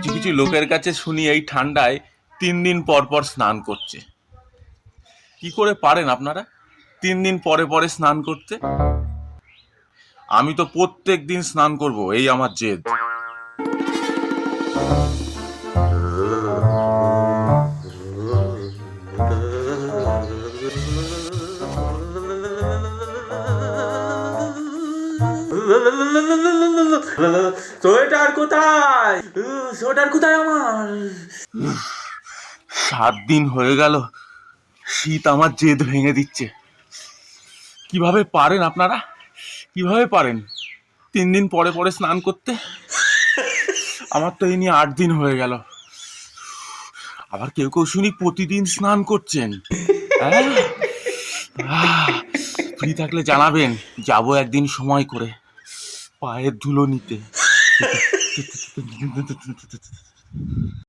কিছু কিছু লোকের কাছে শুনি এই ঠান্ডায় 3 দিন পর পর স্নান করছে। কি করে পারেন আপনারা 3 দিন পরে পরে স্নান করতে? আমি তো প্রত্যেক দিন স্নান করব, এই আমার জেদ। সোয়েটার কোথায়? সোয়েটার কোথায় আমার? 7 দিন হয়ে গেল, শীত আমার জেদ ভেঙে দিচ্ছে। কিভাবে পারেন আপনারা? কিভাবে পারেন 3 দিন পরে পরে স্নান করতে? আমার তো এই নিয়ে 8 দিন হয়ে গেল। আবার কেউ কেউ শুনি প্রতিদিন স্নান করছেন। হ্যাঁ, ফ্রি থাকলে জানাবেন, যাবো একদিন সময় করে পায়ের ধুলো নিতে।